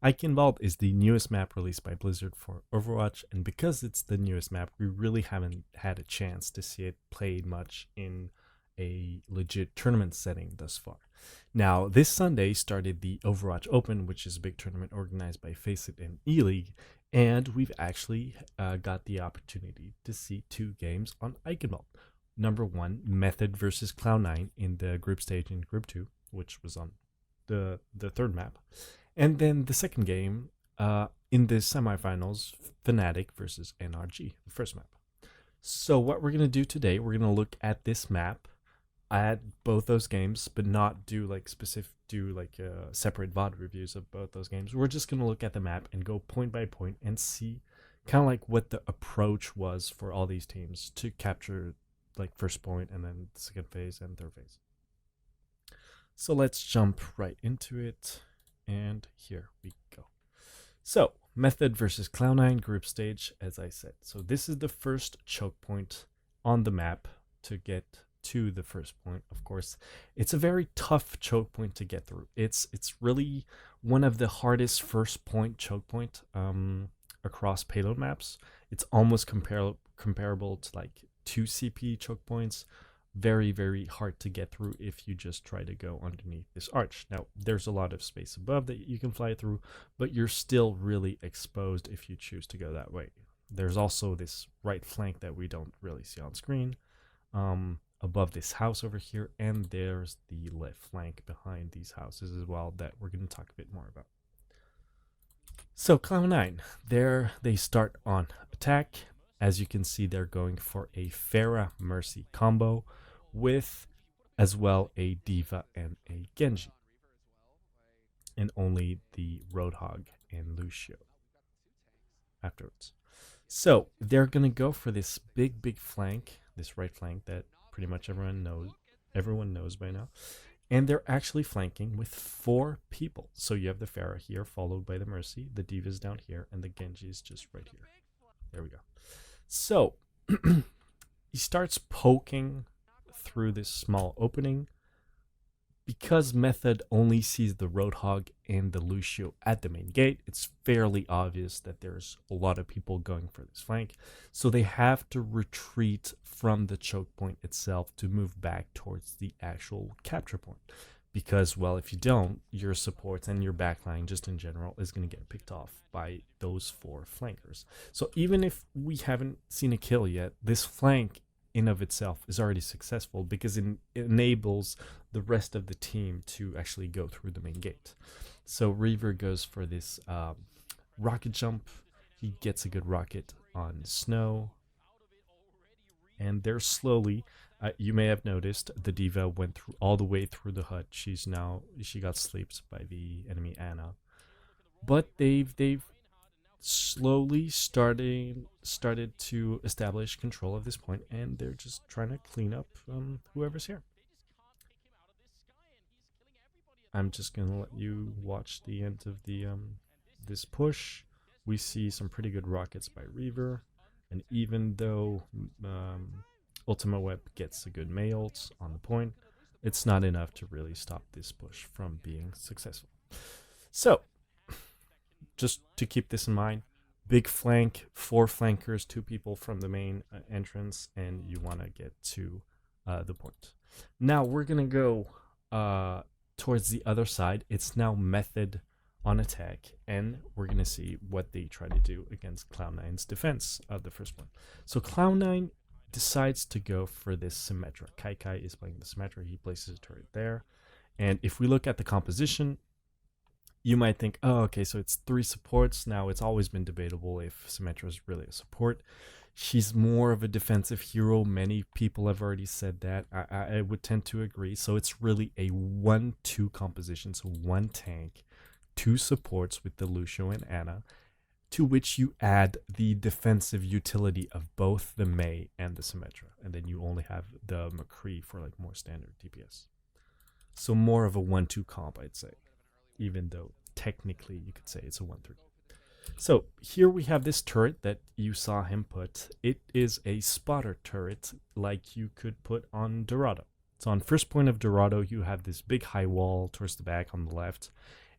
Eichenwalde is the newest map released by Blizzard for Overwatch, and because it's the newest map, we really haven't had a chance to see it played much in a legit tournament setting thus far. Now, this Sunday started the Overwatch Open, which is a big tournament organized by Faceit and E-League, and we've actually got the opportunity to see two games on Eichenwalde. Number one, Method versus Cloud9 in the group stage in Group 2, which was on the third map. And then the second game in the semifinals, Fnatic versus NRG, the first map. So what we're going to do today, we're going to look at this map at both those games, but not do like separate VOD reviews of both those games. We're just going to look at the map and go point by point and see kind of like what the approach was for all these teams to capture like first point and then the second phase and third phase. So let's jump right into it. And here we go. So, Method versus Cloud9 group stage, as I said. So this is the first choke point on the map to get to the first point. Of course, it's a very tough choke point to get through. It's really one of the hardest first point choke point across payload maps. It's almost comparable to like 2 CP choke points. Very, very hard to get through if you just try to go underneath this arch. Now, there's a lot of space above that you can fly through, but you're still really exposed if you choose to go that way. There's also this right flank that we don't really see on screen above this house over here, and there's the left flank behind these houses as well that we're going to talk a bit more about. So Cloud9, there they start on attack. As you can see, they're going for a Pharah Mercy combo with as well a D.Va and a Genji. And only the Roadhog and Lucio afterwards. So they're going to go for this big flank, this right flank that pretty much everyone knows by now. And they're actually flanking with 4 people. So you have the Pharah here, followed by the Mercy, the D.Va's down here, and the Genji is just right here. There we go. So he starts poking through this small opening. Because Method only sees the Roadhog and the Lucio at the main gate, it's fairly obvious that there's a lot of people going for this flank. So they have to retreat from the choke point itself to move back towards the actual capture point. Because, well, if you don't, your supports and your backline just in general is going to get picked off by those 4 flankers. So even if we haven't seen a kill yet, this flank in of itself is already successful because it enables the rest of the team to actually go through the main gate. So Reaver goes for this rocket jump. He gets a good rocket on Snow. And they're slowly... you may have noticed the D.Va went through all the way through the hut. She got sleeped by the enemy Ana, but they've slowly started to establish control of this point, and they're just trying to clean up whoever's here. I'm just gonna let you watch the end of the this push. We see some pretty good rockets by Reaver, and even though Ultima Web gets a good Mei ult on the point, it's not enough to really stop this push from being successful. So, just to keep this in mind, big flank, 4 flankers, 2 people from the main entrance, and you want to get to the point. Now, we're going to go towards the other side. It's now Method on attack, and we're going to see what they try to do against Cloud9's defense of the first one. So Cloud9 decides to go for this Symmetra. Kai is playing the Symmetra. He places a turret there. And if we look at the composition, you might think, oh, okay, so it's 3 supports. Now, it's always been debatable if Symmetra is really a support. She's more of a defensive hero. Many people have already said that. I would tend to agree. So it's really a 1-2 composition. So 1 tank, 2 supports with the Lucio and Ana, to which you add the defensive utility of both the Mei and the Symmetra. And then you only have the McCree for like more standard DPS. So more of a 1-2 comp, I'd say. Even though technically you could say it's a 1-3. So here we have this turret that you saw him put. It is a spotter turret like you could put on Dorado. So on first point of Dorado, you have this big high wall towards the back on the left.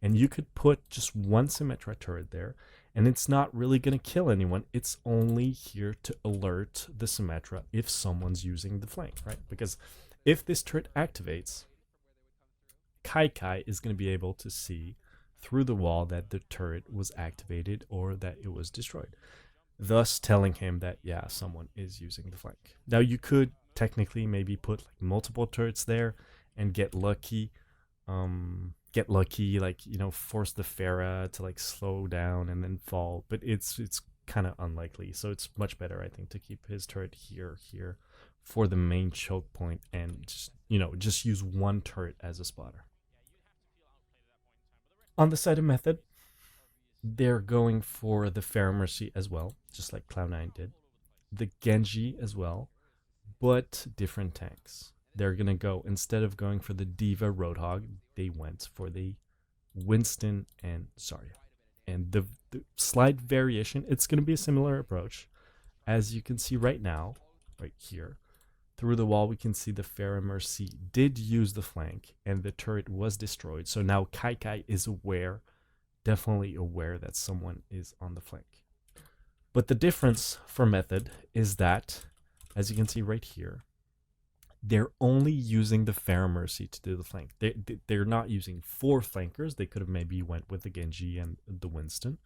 And you could put just one Symmetra turret there, and it's not really going to kill anyone. It's only here to alert the Symmetra if someone's using the flank, right? Because if this turret activates, Kai is going to be able to see through the wall that the turret was activated or that it was destroyed, thus telling him that, yeah, someone is using the flank. Now, you could technically maybe put like multiple turrets there and get lucky, like, you know, force the Pharah to like slow down and then fall, but it's kind of unlikely. So it's much better, I think, to keep his turret here for the main choke point and just, you know, just use one turret as a spotter. On the side of Method, they're going for the Pharah Mercy as well, just like Cloud9 did. The Genji as well, but different tanks. They're going to go, instead of going for the Diva Roadhog, they went for the Winston and Zarya. And the slight variation, it's going to be a similar approach. As you can see right now, right here, through the wall, we can see the Pharah Mercy did use the flank and the turret was destroyed. So now Kai is aware, definitely aware that someone is on the flank. But the difference for Method is that, as you can see right here, they're only using the Pharah Mercy to do the flank. They're not using 4 flankers. They could have maybe went with the Genji and the Winston.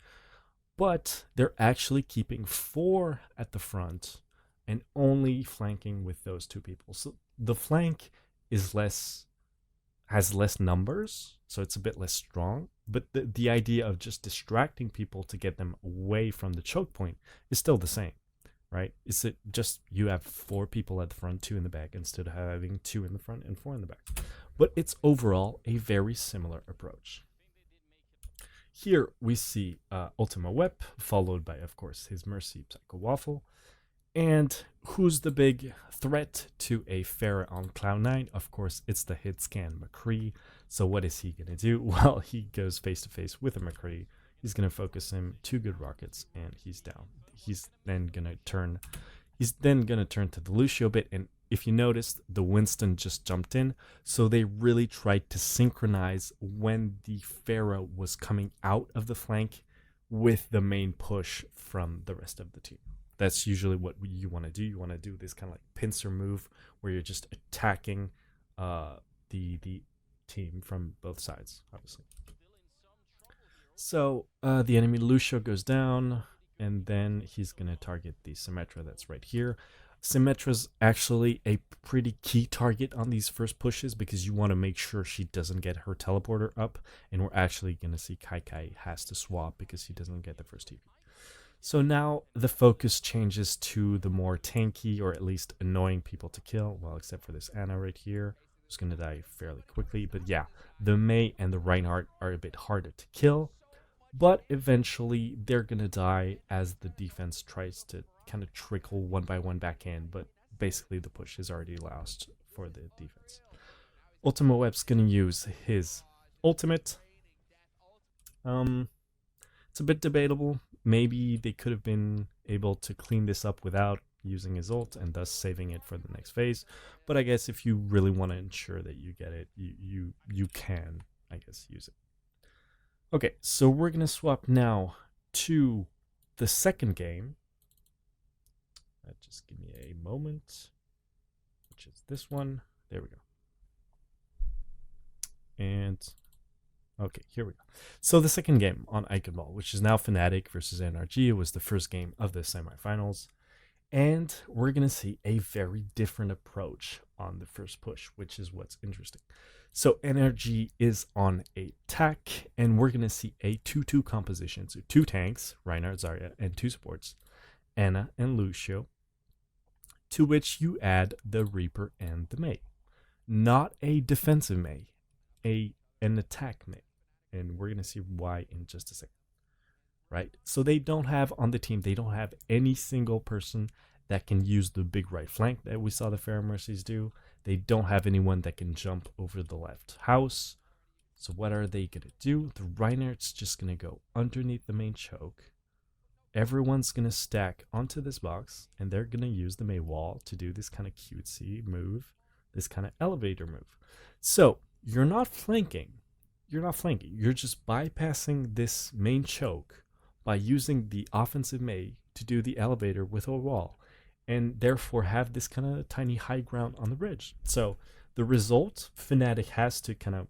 But they're actually keeping 4 at the front and only flanking with those 2 people. So the flank is has less numbers, so it's a bit less strong. But the idea of just distracting people to get them away from the choke point is still the same, right? Is it just you have 4 people at the front, 2 in the back, instead of having 2 in the front and 4 in the back. But it's overall a very similar approach. Here we see Ultima Web, followed by, of course, his Mercy Psycho Waffle. And who's the big threat to a Pharah on Cloud9? Of course, it's the hit scan McCree. So what is he going to do? Well, he goes face to face with a McCree. He's going to focus him 2 good rockets, and he's down. He's then going to turn to the Lucio bit, and if you noticed, the Winston just jumped in, so they really tried to synchronize when the Pharah was coming out of the flank with the main push from the rest of the team. That's usually what you want to do. You want to do this kind of like pincer move where you're just attacking the team from both sides, obviously. So the enemy Lucio goes down, and then he's going to target the Symmetra that's right here. Symmetra's actually a pretty key target on these first pushes because you want to make sure she doesn't get her teleporter up, and we're actually going to see Kai has to swap because he doesn't get the first TP. So now the focus changes to the more tanky, or at least annoying people to kill. Well, except for this Ana right here, who's going to die fairly quickly. But yeah, the Mei and the Reinhardt are a bit harder to kill. But eventually they're going to die as the defense tries to kind of trickle one by one back in. But basically the push is already lost for the defense. Ultima Web's going to use his ultimate. It's a bit debatable. Maybe they could have been able to clean this up without using his ult and thus saving it for the next phase. But I guess if you really want to ensure that you get it, you can, I guess, use it. Okay, so we're going to swap now to the second game. Just give me a moment, which is this one. There we go. And okay, here we go. So the second game on Eichenwalde, which is now Fnatic versus NRG, it was the first game of the semifinals. And we're going to see a very different approach on the first push, which is what's interesting. So NRG is on a attack, and we're going to see a 2-2 composition. So 2 tanks, Reinhardt, Zarya, and 2 supports, Ana and Lucio, to which you add the Reaper and the Mei. Not a defensive Mei, an attack Mei. And we're going to see why in just a second. Right? So they don't have on the team, they don't have any single person that can use the big right flank that we saw the Pharah Mercies do. They don't have anyone that can jump over the left house. So what are they going to do? The Reinhardt's just going to go underneath the main choke. Everyone's going to stack onto this box, and they're going to use the Mei wall to do this kind of cutesy move, this kind of elevator move. So you're not flanking, you're not flanking. You're just bypassing this main choke by using the offensive Mei to do the elevator with a wall, and therefore have this kind of tiny high ground on the bridge. So the result, Fnatic has to kind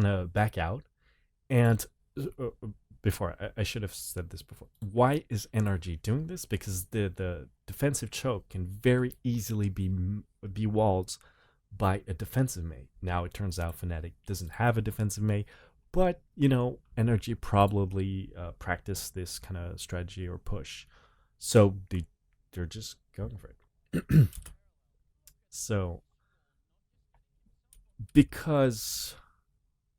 of back out. And before, I should have said this before. Why is NRG doing this? Because the defensive choke can very easily be walled by a defensive Mei. Now it turns out Fnatic doesn't have a defensive Mei, but NRG probably practiced this kind of strategy or push, so they're just going for it. So because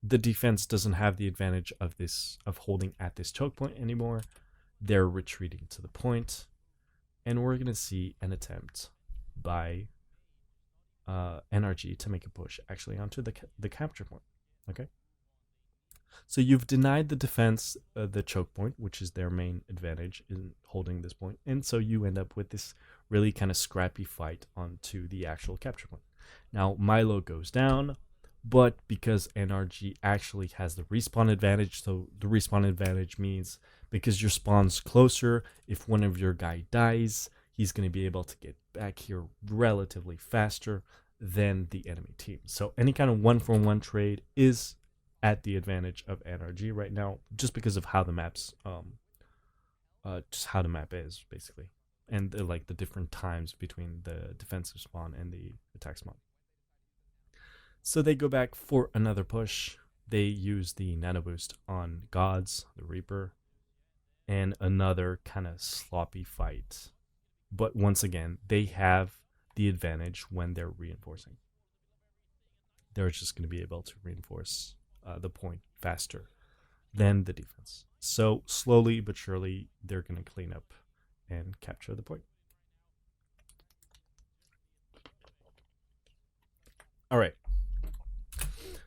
the defense doesn't have the advantage of holding at this choke point anymore, they're retreating to the point, and we're gonna see an attempt by NRG to make a push actually onto the capture point. Okay, so you've denied the defense the choke point, which is their main advantage in holding this point, and so you end up with this really kind of scrappy fight onto the actual capture point. Now Milo goes down, but because NRG actually has the respawn advantage, so the respawn advantage means because your spawn's closer, if one of your guy dies, he's going to be able to get back here relatively faster than the enemy team. So any kind of 1-for-1 trade is at the advantage of NRG right now, just because of how the map's just how the map is basically, and the different times between the defensive spawn and the attack spawn. So they go back for another push. They use the nano boost on Gods, the Reaper, and another kind of sloppy fight. But once again, they have the advantage when they're reinforcing. They're just going to be able to reinforce the point faster than the defense. So slowly but surely, they're going to clean up and capture the point. All right.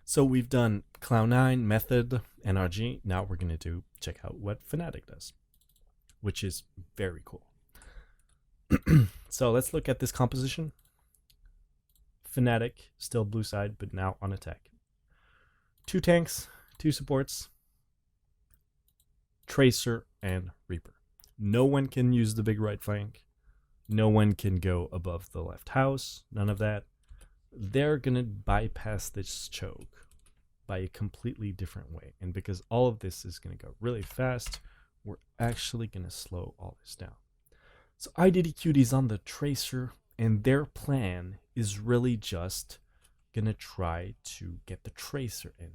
So we've done Cloud9, Method, NRG. Now we're going to check out what Fnatic does, which is very cool. So let's look at this composition. Fnatic, still blue side, but now on attack. 2 tanks, 2 supports, Tracer, and Reaper. No one can use the big right flank. No one can go above the left house. None of that. They're going to bypass this choke by a completely different way. And because all of this is going to go really fast, we're actually going to slow all this down. So IDDQD's on the Tracer, and their plan is really just going to try to get the Tracer in.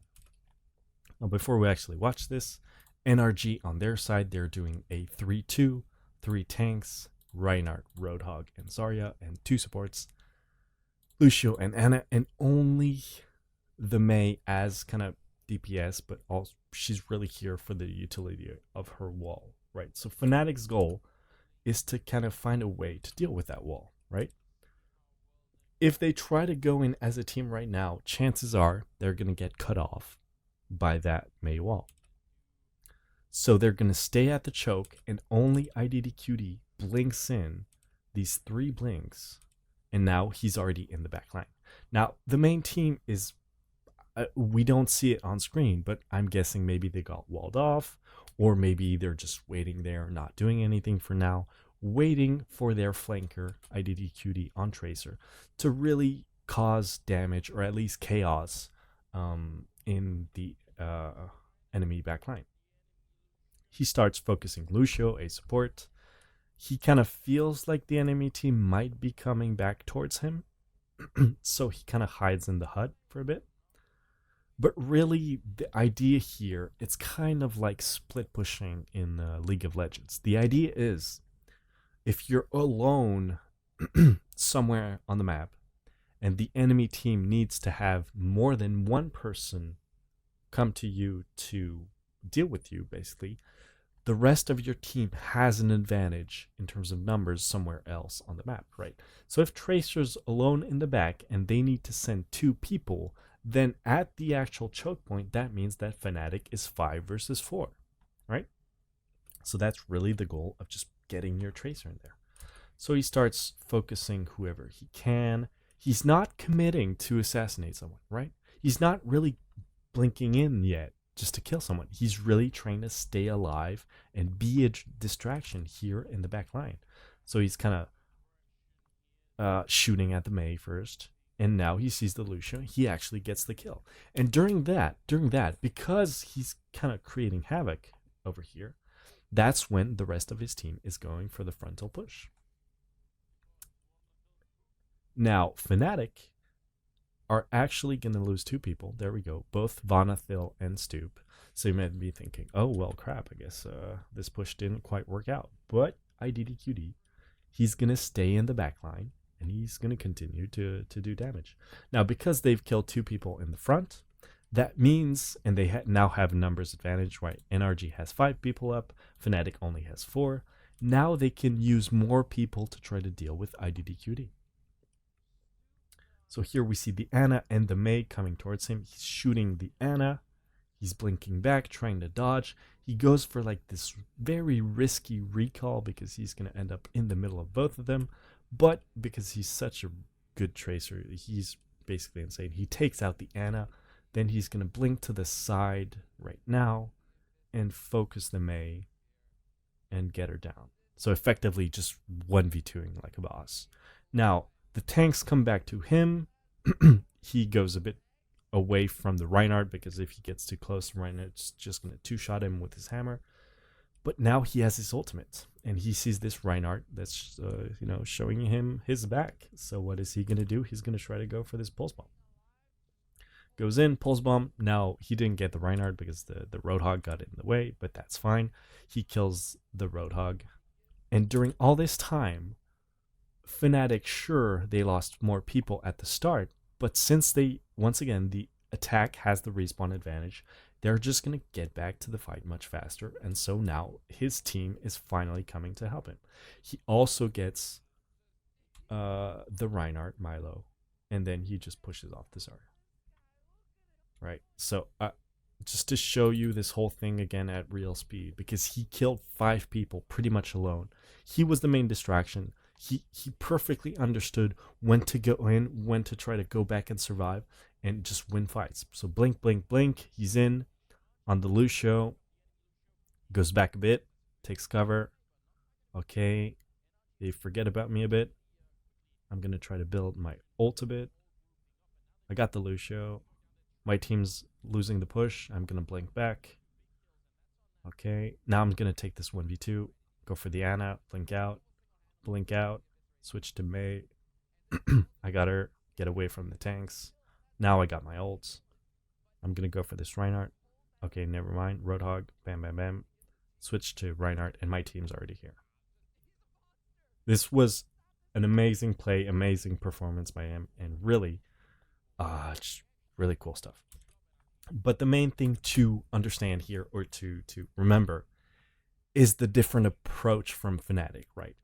Now, before we actually watch this, NRG on their side, they're doing a 3-2, 3 tanks, Reinhardt, Roadhog, and Zarya, and 2 supports, Lucio and Ana, and only the Mei as kind of DPS, but also she's really here for the utility of her wall, right? So Fnatic's goal is to kind of find a way to deal with that wall, right? If they try to go in as a team right now, chances are they're going to get cut off by that Mei wall. So they're going to stay at the choke, and only IDDQD blinks in these 3 blinks, and now he's already in the back line. Now, the main team is, we don't see it on screen, but I'm guessing maybe they got walled off, or maybe they're just waiting there, not doing anything for now, waiting for their flanker, IDDQD on Tracer, to really cause damage, or at least chaos, in the enemy backline. He starts focusing Lucio, a support. He kind of feels like the enemy team might be coming back towards him, so he kind of hides in the hut for a bit. But really, the idea here, it's kind of like split pushing in League of Legends. The idea is, if you're alone somewhere on the map, and the enemy team needs to have more than one person come to you to deal with you, basically, the rest of your team has an advantage in terms of numbers somewhere else on the map, right? So if Tracer's alone in the back and they need to send 2 people, then at the actual choke point, that means that Fnatic is 5 versus 4, right? So that's really the goal of just getting your Tracer in there. So he starts focusing whoever he can. He's not committing to assassinate someone, right? He's not really blinking in yet just to kill someone. He's really trying to stay alive and be a distraction here in the back line. So he's kind of shooting at the Mei first, and now he sees the Lucio. He actually gets the kill. And during that, because he's kind of creating havoc over here, that's when the rest of his team is going for the frontal push. Now, Fnatic are actually going to lose two people. There we go. Both Vanathil and Stoop. So you might be thinking, oh, well, crap. I guess this push didn't quite work out. But IDDQD, he's going to stay in the back line, and he's going to continue to do damage. Now, because they've killed two people in the front, that means, and they now have numbers advantage, right? NRG has 5 people up. Fnatic only has 4. Now they can use more people to try to deal with IDDQD. So here we see the Ana and the Mei coming towards him. He's shooting the Ana. He's blinking back, trying to dodge. He goes for like this very risky recall because he's going to end up in the middle of both of them. But because he's such a good tracer, he's basically insane. He takes out the Ana. Then he's going to blink to the side right now and focus the Mei and get her down. So effectively just 1v2ing like a boss. Now, the tanks come back to him. He goes a bit away from the Reinhardt because if he gets too close, Reinhardt's just going to two-shot him with his hammer. But now he has his ultimate, and he sees this Reinhardt that's showing him his back. So what is he going to do? He's going to try to go for this pulse bomb. Goes in, pulse bomb. Now he didn't get the Reinhardt because the Roadhog got in the way, but that's fine. He kills the Roadhog, and during all this time, Fnatic, sure, they lost more people at the start, but since once again, the attack has the respawn advantage, they're just going to get back to the fight much faster. And so now his team is finally coming to help him. He also gets the Reinhardt, Milo, and then he just pushes off the Zarya. Right? So just to show you this whole thing again at real speed, because he killed 5 people pretty much alone. He was the main distraction. He perfectly understood when to go in, when to try to go back and survive, and just win fights. So blink, blink, blink. He's in on the Lucio. Goes back a bit, takes cover. Okay, they forget about me a bit. I'm going to try to build my ult a bit. I got the Lucio. My team's losing the push. I'm going to blink back. Okay, now I'm going to take this 1v2. Go for the Ana, blink out. Blink out, switch to Mei. I got her, get away from the tanks. Now I got my ults. I'm going to go for this Reinhardt. Okay, never mind. Roadhog, bam, bam, bam. Switch to Reinhardt, and my team's already here. This was an amazing play, amazing performance by him, and really, just really cool stuff. But the main thing to understand here, or to remember, is the different approach from Fnatic, right?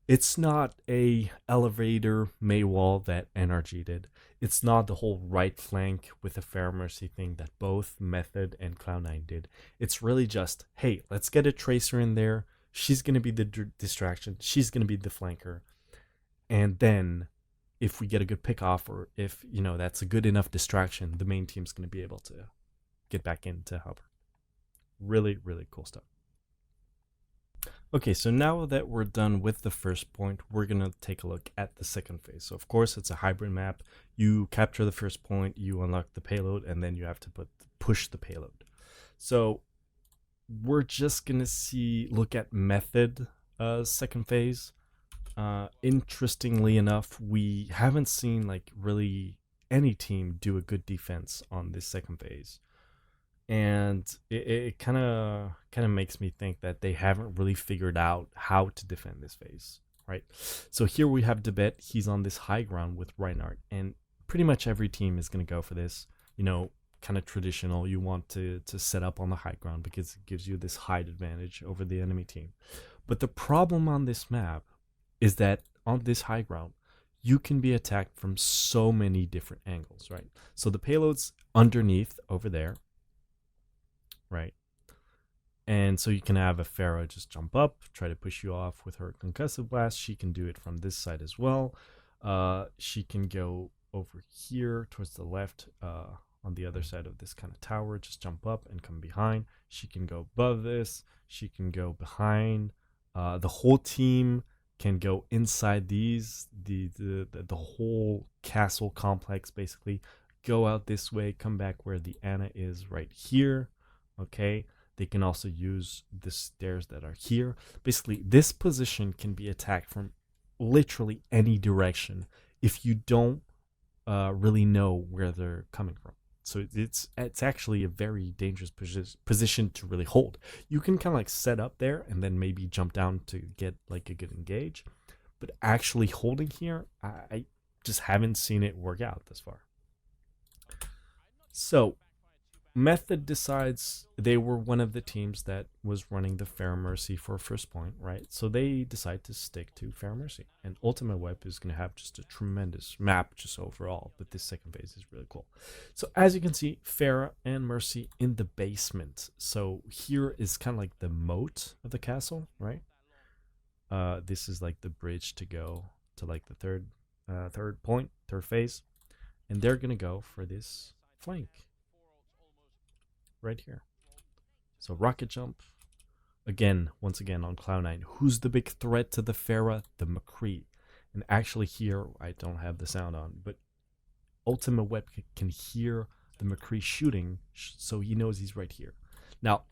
It's not a elevator Mei wall that NRG did. It's not the whole right flank with a Fair Mercy thing that both Method and Cloud9 did. It's really just, hey, let's get a Tracer in there. She's going to be the distraction. She's going to be the flanker. And then if we get a good pick off, or if, that's a good enough distraction, the main team's going to be able to get back in to help her. Really, really cool stuff. Okay, so now that we're done with the first point, we're going to take a look at the second phase. So, of course, it's a hybrid map. You capture the first point, you unlock the payload, and then you have to push the payload. So, we're just going to look at Method second phase. Interestingly enough, we haven't seen really any team do a good defense on this second phase. And it kind of makes me think that they haven't really figured out how to defend this phase, right? So here we have Debet. He's on this high ground with Reinhardt, and pretty much every team is going to go for this. Kind of traditional. You want to set up on the high ground because it gives you this height advantage over the enemy team. But the problem on this map is that on this high ground, you can be attacked from so many different angles, right? So the payload's underneath over there. Right, and so you can have a Pharah just jump up, try to push you off with her concussive blast. She can do it from this side as well. She can go over here towards the left on the other side of this kind of tower, just jump up and come behind. She can go above this. She can go behind. The whole team can go inside these, the whole castle complex, basically. Go out this way, come back where the Anna is right here. Okay. They can also use the stairs that are here. Basically, this position can be attacked from literally any direction if you don't really know where they're coming from. So it's actually a very dangerous position to really hold. You can kind of like set up there and then maybe jump down to get like a good engage, but actually holding here, I just haven't seen it work out this far. So Method decides they were one of the teams that was running the Fair Mercy for first point, right? So they decide to stick to Fair Mercy. And Ultimate Web is going to have just a tremendous map just overall, but this second phase is really cool. So as you can see, Farah and Mercy in the basement. So here is kind of like the moat of the castle, right? This is like the bridge to go to like the third phase. And they're going to go for this flank right here. So rocket jump. Again, once again on Cloud9. Who's the big threat to the Pharah? The McCree. And actually here, I don't have the sound on, but Ultimate Web can hear the McCree shooting, so he knows he's right here. Now,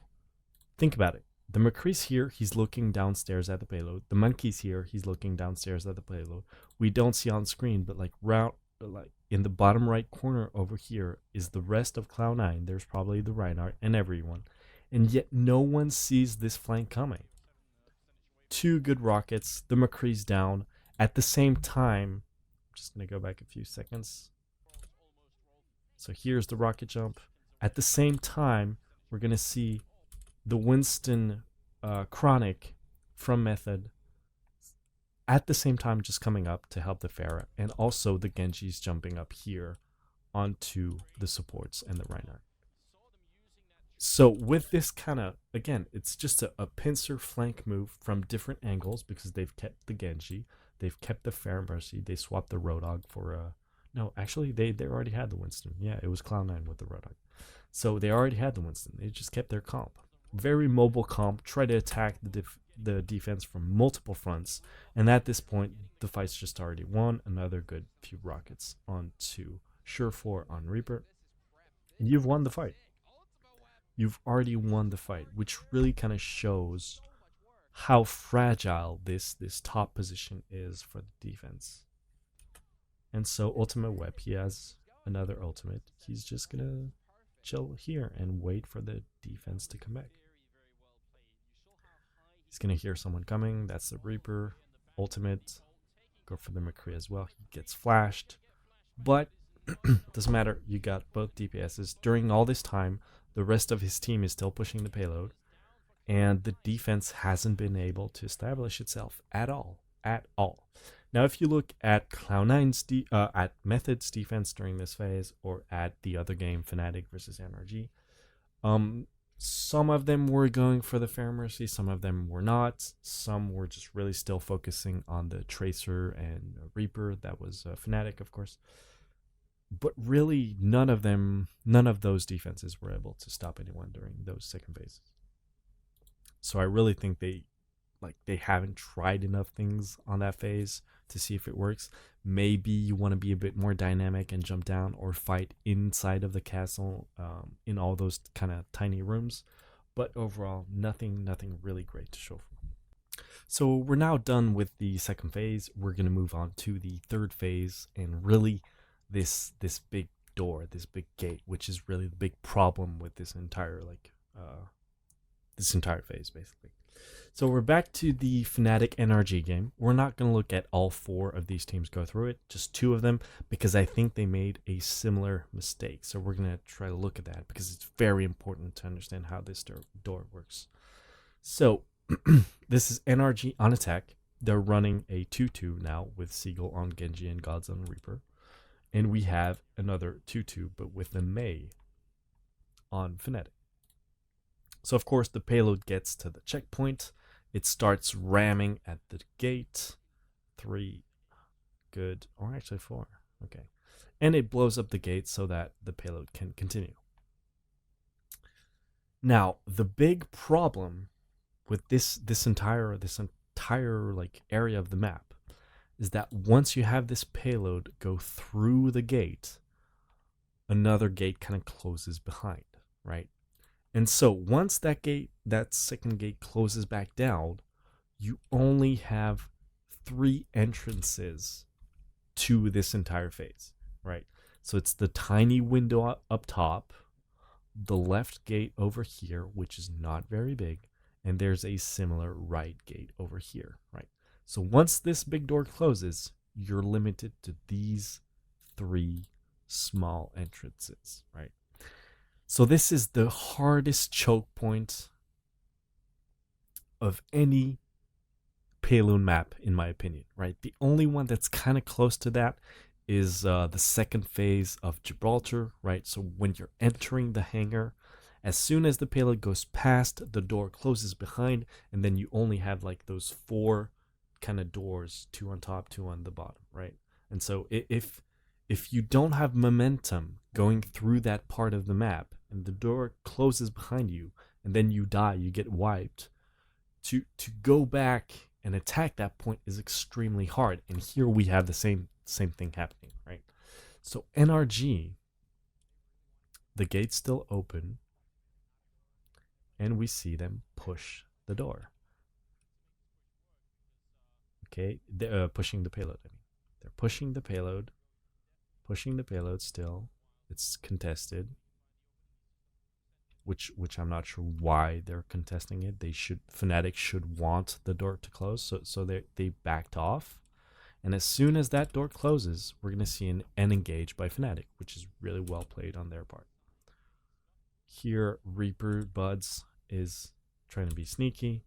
think about it. The McCree's here, he's looking downstairs at the payload. The monkey's here, he's looking downstairs at the payload. We don't see on screen, but like in the bottom right corner over here is the rest of Cloud9. There's probably the Reinhardt and everyone. And yet no one sees this flank coming. 2 good rockets. The McCree's down. At the same time, I'm just going to go back a few seconds. So here's the rocket jump. At the same time, we're going to see the Winston Chronic from Method at the same time just coming up to help the Pharah, and also the Genji's jumping up here onto the supports and the Reinhardt. So with this kind of, again, it's just a pincer flank move from different angles because they've kept the Genji, they've kept the Fair Mercy, they swapped the Roadhog for no, actually they already had the Winston. Yeah, it was Cloud9 with the Roadhog. So they already had the Winston. They just kept their comp. Very mobile comp, try to attack the defense from multiple fronts, and at this point the fight's just already won. Another good few rockets onto Sure4 on Reaper, and you've won the fight. You've already won the fight, which really kind of shows how fragile this top position is for the defense. And so Ultimate Web, he has another ultimate. He's just gonna chill here and wait for the defense to come back. He's going to hear someone coming. That's the Reaper. Ultimate. Go for the McCree as well. He gets flashed. But doesn't matter. You got both DPSs. During all this time, the rest of his team is still pushing the payload. And the defense hasn't been able to establish itself at all. At all. Now, if you look at Cloud9's at Method's defense during this phase, or at the other game, Fnatic versus NRG, some of them were going for the Fair Mercy, some of them were not. Some were just really still focusing on the Tracer and Reaper. That was Fnatic, of course. But really, none of those defenses were able to stop anyone during those second phases. So I really think they haven't tried enough things on that phase to see if it works. Maybe you want to be a bit more dynamic and jump down or fight inside of the castle in all those kind of tiny rooms. But overall, nothing really great to show for. So we're now done with the second phase. We're going to move on to the third phase, and really this big door, this big gate, which is really the big problem with this entire phase, basically. So we're back to the Fnatic NRG game. We're not going to look at all 4 of these teams go through it, just 2 of them, because I think they made a similar mistake. So we're going to try to look at that because it's very important to understand how this door works. So this is NRG on attack. They're running a 2-2 now with Seagull on Genji and Gods on Reaper. And we have another 2-2, but with the Mei on Fnatic. So, of course, the payload gets to the checkpoint. It starts ramming at the gate. 3. Good. Or actually 4. Okay. and it blows up the gate so that the payload can continue. Now, the big problem with this entire like area of the map is that once you have this payload go through the gate, another gate kind of closes behind, right? And so once that second gate closes back down, you only have 3 entrances to this entire phase, right? So it's the tiny window up top, the left gate over here, which is not very big, and there's a similar right gate over here, right? So once this big door closes, you're limited to these 3 small entrances, right? So this is the hardest choke point of any payload map, in my opinion, right? The only one that's kind of close to that is the second phase of Gibraltar, right? So when you're entering the hangar, as soon as the payload goes past, the door closes behind, and then you only have like those 4 kind of doors, 2 on top, 2 on the bottom, right? And so if you don't have momentum going through that part of the map, and the door closes behind you, and then you die, you get wiped, to go back and attack that point is extremely hard. And here we have the same thing happening, right? So NRG, the gate's still open, and we see them push the door. Okay, they're pushing the payload. I mean, they're pushing the payload still. It's contested, which I'm not sure why they're contesting it. Fnatic should want the door to close, so they backed off. And as soon as that door closes, we're gonna see an engage by Fnatic, which is really well played on their part. Here, Reaper Buds is trying to be sneaky.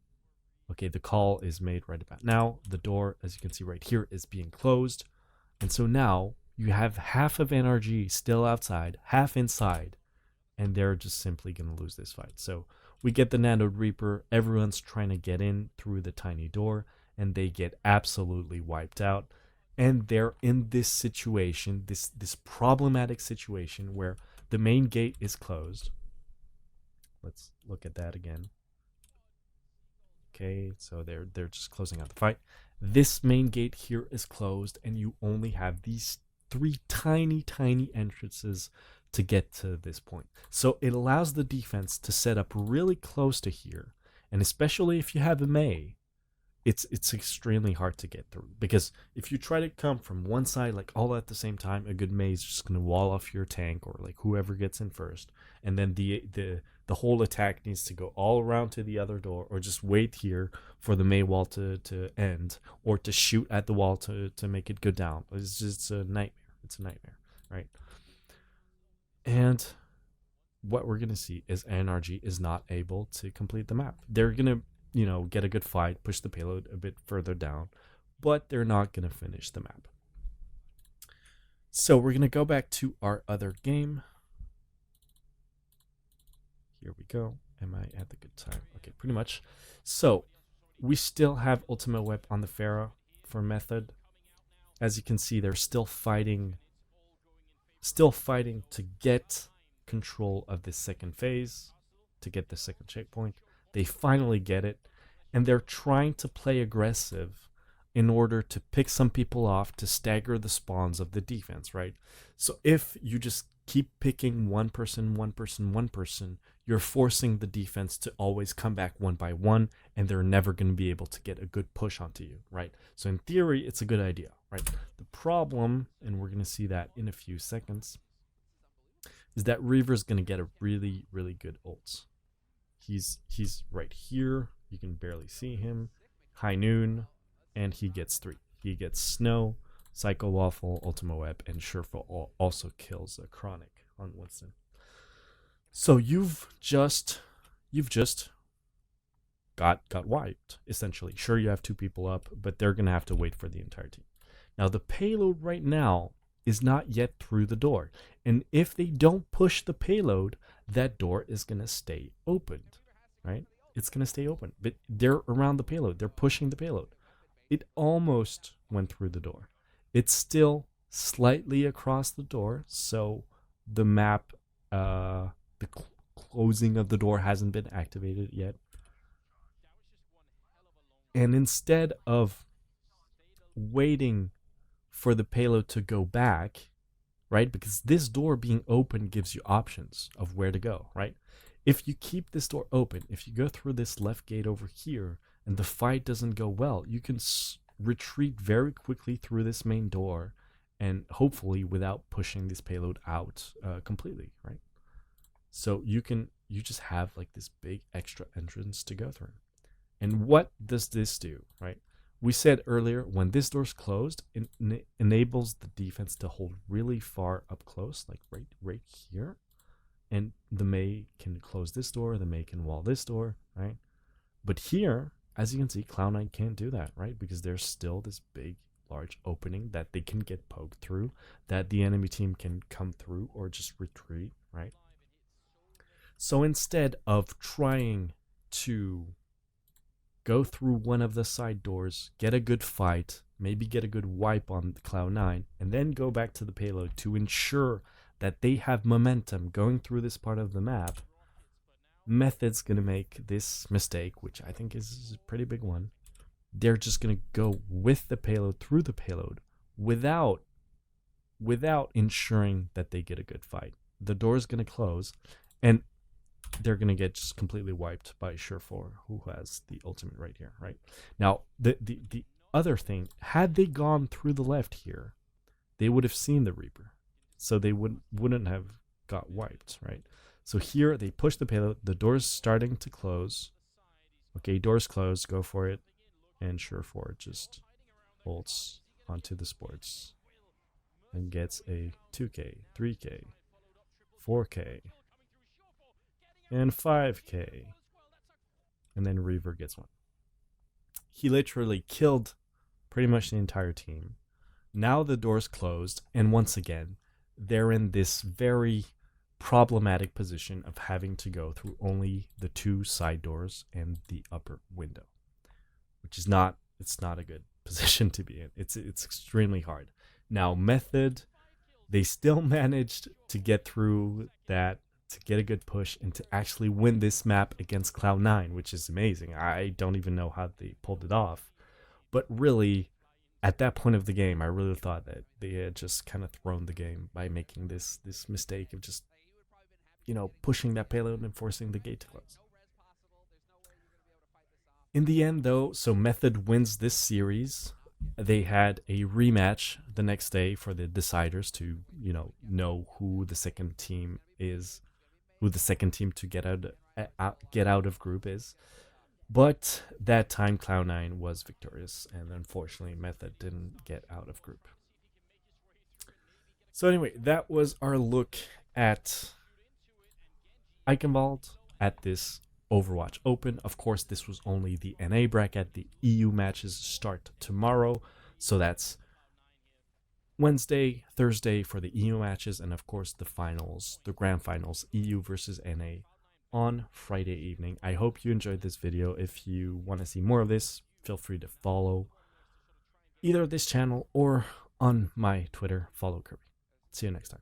Okay, the call is made right about now. The door, as you can see right here, is being closed. And so now you have half of NRG still outside, half inside, and they're just simply going to lose this fight. So we get the Nanoed Reaper. Everyone's trying to get in through the tiny door, and they get absolutely wiped out. And they're in this situation, this problematic situation where the main gate is closed. Let's look at that again. Okay, so they're just closing out the fight. This main gate here is closed, and you only have these 3 tiny entrances to get to this point. So it allows the defense to set up really close to here, and especially if you have a Mei, it's extremely hard to get through, because if you try to come from one side like all at the same time, a good Mei is just going to wall off your tank or like whoever gets in first, and then the whole attack needs to go all around to the other door, or just wait here for the Mei wall to end, or to shoot at the wall to make it go down. It's just a nightmare. It's a nightmare, right? And what we're going to see is NRG is not able to complete the map. They're going to, get a good fight, push the payload a bit further down, but they're not going to finish the map. So we're going to go back to our other game. Here we go. Am I at the good time? Okay, pretty much. So we still have Ultimate Whip on the Pharah for Method. As you can see, they're still fighting to get control of this second phase, to get the second checkpoint. They finally get it, and they're trying to play aggressive in order to pick some people off to stagger the spawns of the defense, right? So if you just keep picking one person, you're forcing the defense to always come back one by one, and they're never going to be able to get a good push onto you, right? So in theory, it's a good idea, right? The problem, and we're going to see that in a few seconds, is that Reaver's going to get a really good ult. He's right here. You can barely see him. High Noon, and he gets 3. He gets Snow, Psycho Waffle, Ultima Web, and Sherful also kills a Chronic on Winston. So you've just got wiped, essentially. Sure, you have 2 people up, but they're gonna have to wait for the entire team. Now the payload right now is not yet through the door, and if they don't push the payload, that door is gonna stay opened, right? It's gonna stay open, but they're around the payload. They're pushing the payload. It almost went through the door. It's still slightly across the door, so the map, the closing of the door hasn't been activated yet. And instead of waiting for the payload to go back, right? Because this door being open gives you options of where to go, right? If you keep this door open, if you go through this left gate over here and the fight doesn't go well, you can retreat very quickly through this main door and hopefully without pushing this payload out completely, right? So you just have like this big extra entrance to go through. And what does this do, right? We said earlier, when this door's closed, it enables the defense to hold really far up close, like right here. And the Mei can close this door, the Mei can wall this door, right? But here, as you can see, Cloud9 can't do that, right? Because there's still this big, large opening that they can get poked through, that the enemy team can come through or just retreat, right? So instead of trying to go through one of the side doors, get a good fight, maybe get a good wipe on Cloud9, and then go back to the payload to ensure that they have momentum going through this part of the map, Method's going to make this mistake, which I think is a pretty big one. They're just going to go with the payload through the payload without ensuring that they get a good fight. The door is going to close, and they're going to get just completely wiped by Surefour, who has the ultimate right here, right? Now, the other thing, had they gone through the left here, they would have seen the Reaper. So they wouldn't have got wiped, right? So here they push the payload, the door's starting to close. Okay, door's closed, go for it. And Surefour just bolts onto the sports and gets a 2K, 3K, 4K, and 5K. And then Reaver gets one. He literally killed pretty much the entire team. Now the door's closed, and once again, they're in this very problematic position of having to go through only the two side doors and the upper window, which is not a good position to be in. It's extremely hard. Now Method, they still managed to get through that, to get a good push and to actually win this map against Cloud9, which is amazing. I don't even know how they pulled it off. But really, at that point of the game, I really thought that they had just kind of thrown the game by making this mistake of just, pushing that payload and forcing the gate to close. In the end, though, so Method wins this series. They had a rematch the next day for the deciders to, know who the second team is, who the second team to get out of group is. But that time Cloud9 was victorious, and unfortunately Method didn't get out of group. So anyway, that was our look at Eichenwalde at this Overwatch Open. Of course, this was only the NA bracket. The EU matches start tomorrow, so that's Wednesday, Thursday for the EU matches, and of course the finals, the grand finals, EU versus NA, on Friday evening. I hope you enjoyed this video. If you want to see more of this, feel free to follow either this channel or on my Twitter, follow Kirby. See you next time.